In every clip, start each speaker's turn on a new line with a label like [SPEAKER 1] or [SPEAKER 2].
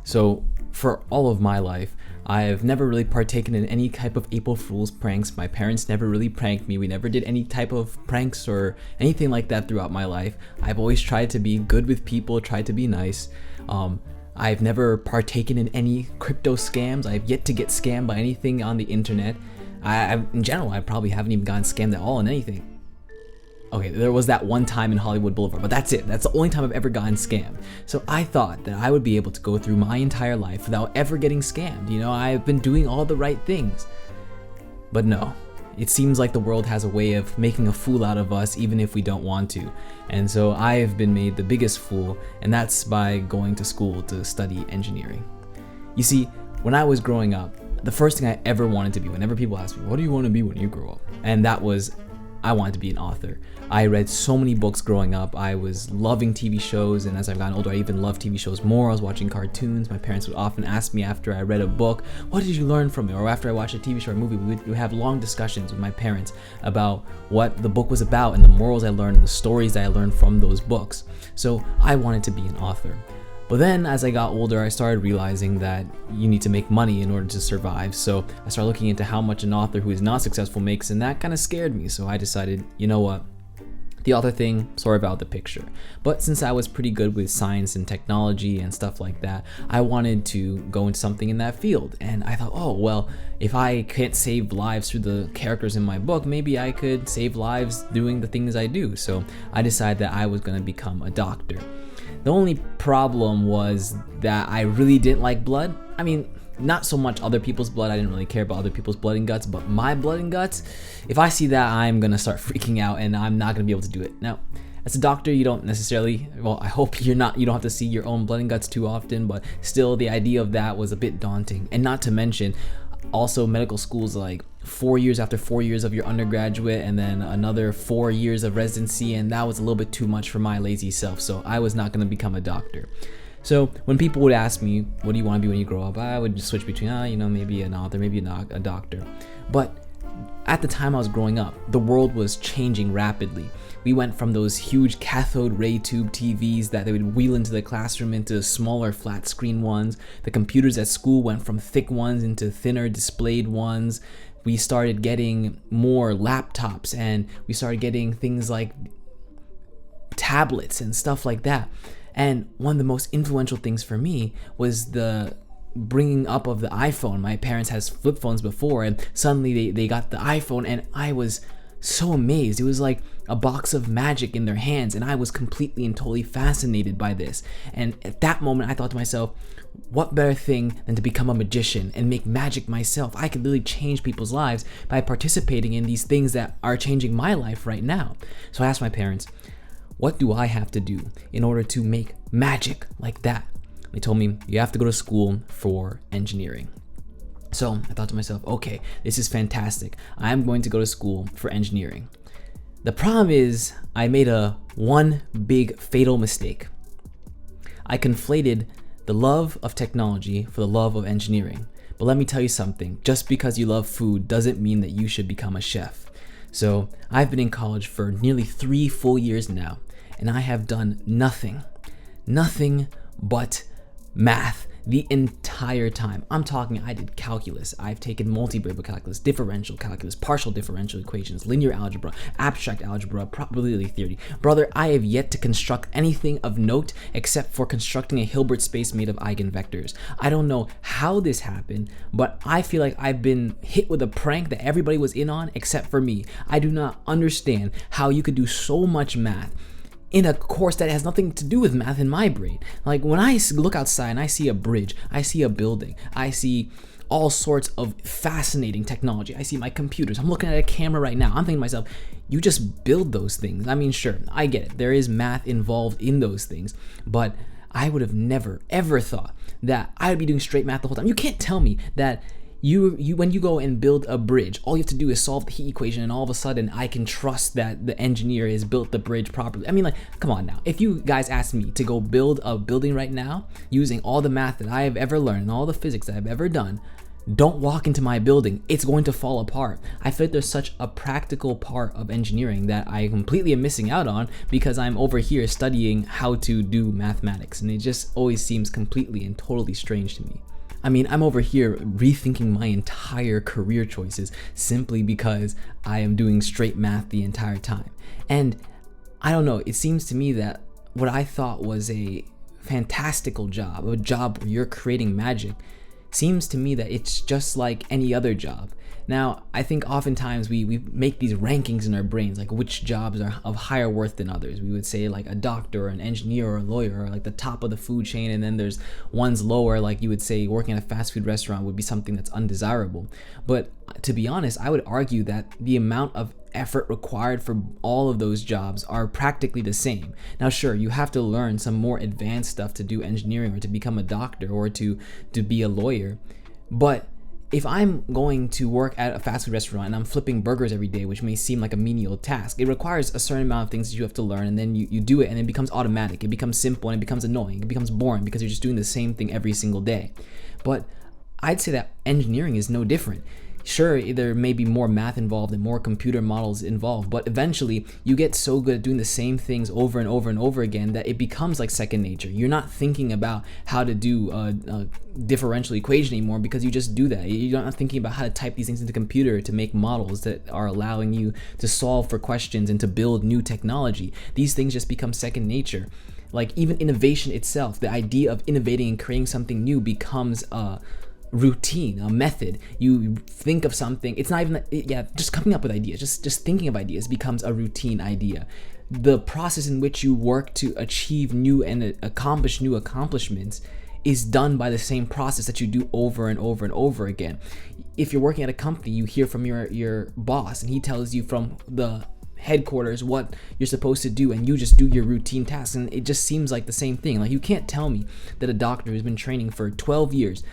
[SPEAKER 1] So for all of my life, I've never really partaken in any type of April Fool's pranks. My parents never really pranked me. We never did any type of pranks or anything like that throughout my life. I've always tried to be good with people, tried to be nice. I've never partaken in any crypto scams. I've yet to get scammed by anything on the internet. In general, I probably haven't even gotten scammed at all in anything. Okay, there was that one time in Hollywood Boulevard, but that's it. That's the only time I've ever gotten scammed. So I thought that I would be able to go through my entire life without ever getting scammed. You know, I've been doing all the right things. But no, it seems like the world has a way of making a fool out of us even if we don't want to. And so I have been made the biggest fool, and that's by going to school to study engineering. You see, when I was growing up, the first thing I ever wanted to be, whenever people ask me, what do you want to be when you grow up? And that was, I wanted to be an author. I read so many books growing up. I was loving TV shows, and as I've gotten older, I even love TV shows more. I was watching cartoons. My parents would often ask me after I read a book, what did you learn from it? Or after I watched a TV show or movie, we would have long discussions with my parents about what the book was about and the morals I learned and the stories that I learned from those books. So I wanted to be an author. But then as I got older, I started realizing that you need to make money in order to survive. So I started looking into how much an author who is not successful makes, and that kind of scared me. So I decided, you know what? The author thing, sort of out the picture. But since I was pretty good with science and technology and stuff like that, I wanted to go into something in that field. And I thought, oh, well, if I can't save lives through the characters in my book, maybe I could save lives doing the things I do. So I decided that I was going to become a doctor. The only problem was that I really didn't like blood. I mean, not so much other people's blood. I didn't really care about other people's blood and guts, but my blood and guts, if I see that, I'm gonna start freaking out and I'm not gonna be able to do it. Now, as a doctor, you don't necessarily, well, I hope you don't have to see your own blood and guts too often, but still the idea of that was a bit daunting. And not to mention, also medical school's like 4 years after 4 years of your undergraduate and then another 4 years of residency, and that was a little bit too much for my lazy self, so I was not gonna become a doctor. So when people would ask me, what do you want to be when you grow up? I would just switch between, maybe an author, maybe not a doctor. But at the time I was growing up, the world was changing rapidly. We went from those huge cathode ray tube TVs that they would wheel into the classroom into smaller flat screen ones. The computers at school went from thick ones into thinner displayed ones. We started getting more laptops, and we started getting things like tablets and stuff like that. And one of the most influential things for me was the bringing up of the iPhone. My parents had flip phones before, and suddenly they got the iPhone, and I was so amazed. It was like a box of magic in their hands, and I was completely and totally fascinated by this. And at that moment, I thought to myself, what better thing than to become a magician and make magic myself? I could really change people's lives by participating in these things that are changing my life right now. So I asked my parents, what do I have to do in order to make magic like that? They told me, you have to go to school for engineering. So I thought to myself, okay, this is fantastic. I'm going to go to school for engineering. The problem is I made one big fatal mistake. I conflated the love of technology for the love of engineering. But let me tell you something, just because you love food doesn't mean that you should become a chef. So I've been in college for nearly 3 full years now, and I have done nothing but math the entire time. I'm talking, I did calculus, I've taken multivariable calculus, differential calculus, partial differential equations, linear algebra, abstract algebra, probability theory. Brother, I have yet to construct anything of note except for constructing a Hilbert space made of eigenvectors. I don't know how this happened, but I feel like I've been hit with a prank that everybody was in on except for me. I do not understand how you could do so much math in a course that has nothing to do with math in my brain. Like when I look outside and I see a bridge, I see a building, I see all sorts of fascinating technology. I see my computers. I'm looking at a camera right now. I'm thinking to myself, you just build those things. I mean, sure, I get it. There is math involved in those things, but I would have never, ever thought that I would be doing straight math the whole time. You can't tell me that you when you go and build a bridge, all you have to do is solve the heat equation, and all of a sudden I can trust that the engineer has built the bridge properly. I mean, like, come on now. If you guys asked me to go build a building right now using all the math that I have ever learned and all the physics that I've ever done, don't walk into my building, it's going to fall apart. I feel like there's such a practical part of engineering that I completely am missing out on because I'm over here studying how to do mathematics, and it just always seems completely and totally strange to me. I mean, I'm over here rethinking my entire career choices simply because I am doing straight math the entire time. And I don't know, it seems to me that what I thought was a fantastical job, a job where you're creating magic, seems to me that it's just like any other job. Now, I think oftentimes we make these rankings in our brains, like which jobs are of higher worth than others. We would say like a doctor or an engineer or a lawyer are like the top of the food chain, and then there's ones lower, like you would say working at a fast food restaurant would be something that's undesirable. But to be honest, I would argue that the amount of effort required for all of those jobs are practically the same. Now sure, you have to learn some more advanced stuff to do engineering or to become a doctor or to be a lawyer, but if I'm going to work at a fast food restaurant and I'm flipping burgers every day, which may seem like a menial task, it requires a certain amount of things that you have to learn, and then you do it and it becomes automatic, it becomes simple, and it becomes annoying, it becomes boring because you're just doing the same thing every single day. But I'd say that engineering is no different. Sure, there may be more math involved and more computer models involved, but eventually you get so good at doing the same things over and over and over again that it becomes like second nature. You're not thinking about how to do a differential equation anymore because you just do that. You're not thinking about how to type these things into a computer to make models that are allowing you to solve for questions and to build new technology. These things just become second nature. Like even innovation itself, the idea of innovating and creating something new becomes a routine, a method. You think of something, it's not even just coming up with ideas, just thinking of ideas becomes a routine idea. The process in which you work to achieve new and accomplish new accomplishments is done by the same process that you do over and over and over again. If you're working at a company, you hear from your boss and he tells you from the headquarters what you're supposed to do, and you just do your routine tasks, and it just seems like the same thing. Like you can't tell me that a doctor who's been training for 12 years,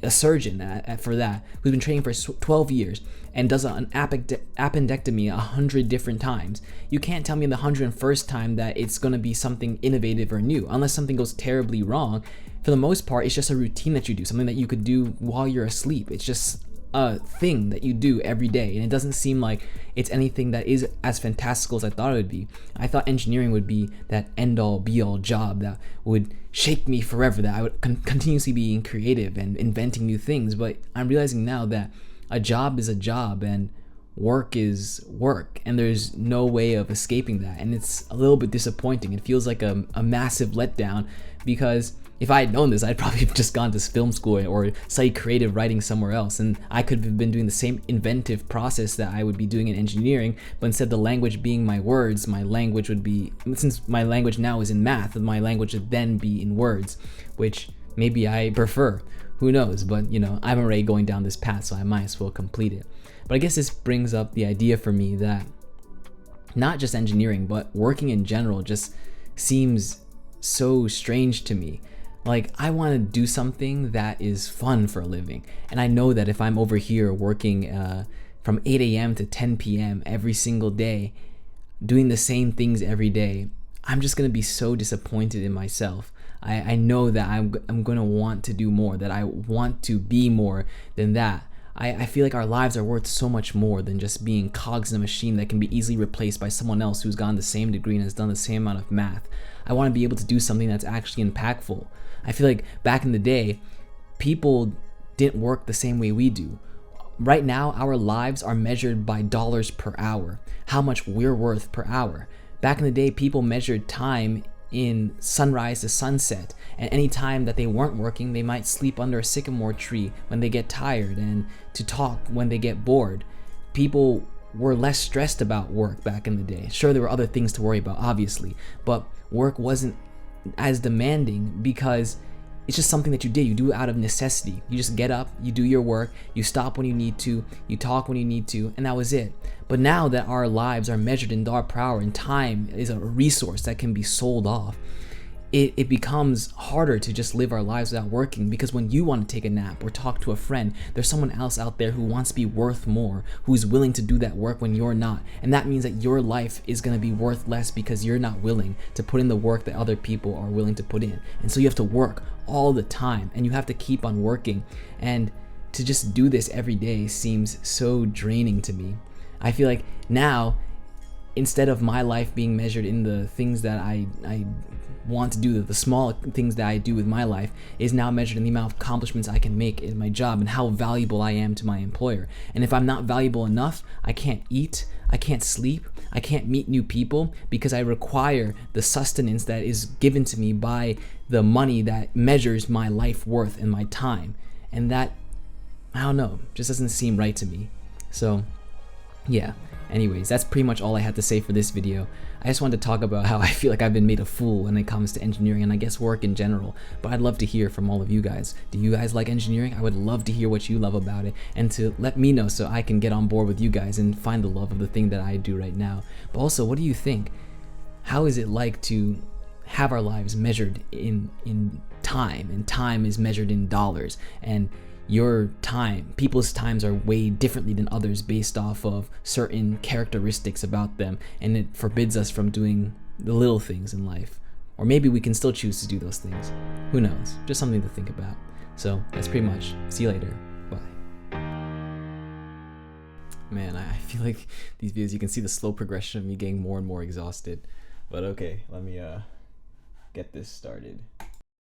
[SPEAKER 1] a surgeon for that, who's been training for 12 years and does an appendectomy 100 different times, you can't tell me in the 101st time that it's going to be something innovative or new, unless something goes terribly wrong. For the most part, it's just a routine that you do, something that you could do while you're asleep. It's just a thing that you do every day, and it doesn't seem like it's anything that is as fantastical as I thought it would be. I thought engineering would be that end-all be-all job that would shake me forever, that I would continuously be creative and inventing new things, but I'm realizing now that a job is a job and work is work, and there's no way of escaping that, and it's a little bit disappointing. It feels like a massive letdown, because if I had known this, I'd probably have just gone to film school or studied creative writing somewhere else, and I could have been doing the same inventive process that I would be doing in engineering, but instead of the language being my words, my language would be, since my language now is in math, my language would then be in words, which maybe I prefer. Who knows? But I'm already going down this path, so I might as well complete it. But I guess this brings up the idea for me that not just engineering, but working in general just seems so strange to me. Like, I want to do something that is fun for a living, and I know that if I'm over here working from 8 a.m. to 10 p.m. every single day, doing the same things every day, I'm just going to be so disappointed in myself. I know that I'm going to want to do more, that I want to be more than that. I feel like our lives are worth so much more than just being cogs in a machine that can be easily replaced by someone else who's gotten the same degree and has done the same amount of math. I want to be able to do something that's actually impactful. I feel like back in the day, people didn't work the same way we do. Right now, our lives are measured by dollars per hour, how much we're worth per hour. Back in the day, people measured time in sunrise to sunset, and any time that they weren't working, they might sleep under a sycamore tree when they get tired and to talk when they get bored. People were less stressed about work back in the day. Sure, there were other things to worry about, obviously, but work wasn't as demanding because it's just something that you did. You do it out of necessity. You just get up, you do your work, you stop when you need to, you talk when you need to, and that was it. But now that our lives are measured in dollar per hour and time is a resource that can be sold off, it becomes harder to just live our lives without working, because when you want to take a nap or talk to a friend, there's someone else out there who wants to be worth more, who's willing to do that work when you're not. And that means that your life is going to be worth less because you're not willing to put in the work that other people are willing to put in. And so you have to work all the time, and you have to keep on working. And to just do this every day seems so draining to me. I feel like now, instead of my life being measured in the things that I want to do, the small things that I do with my life, is now measured in the amount of accomplishments I can make in my job and how valuable I am to my employer. And if I'm not valuable enough, I can't eat, I can't sleep, I can't meet new people, because I require the sustenance that is given to me by the money that measures my life worth and my time. And that, I don't know, just doesn't seem right to me. So yeah, anyways, that's pretty much all I had to say for this video. I just wanted to talk about how I feel like I've been made a fool when it comes to engineering, and I guess work in general. But I'd love to hear from all of you guys. Do you guys like engineering? I would love to hear what you love about it, and to let me know so I can get on board with you guys and find the love of the thing that I do right now. But also, what do you think? How is it like to have our lives measured in time, and time is measured in dollars, and your time, people's times are weighed differently than others based off of certain characteristics about them, and it forbids us from doing the little things in life. Or maybe we can still choose to do those things. Who knows? Just something to think about. So that's pretty much. See you later. Bye. Man, I feel like these videos, you can see the slow progression of me getting more and more exhausted. But okay, let me get this started.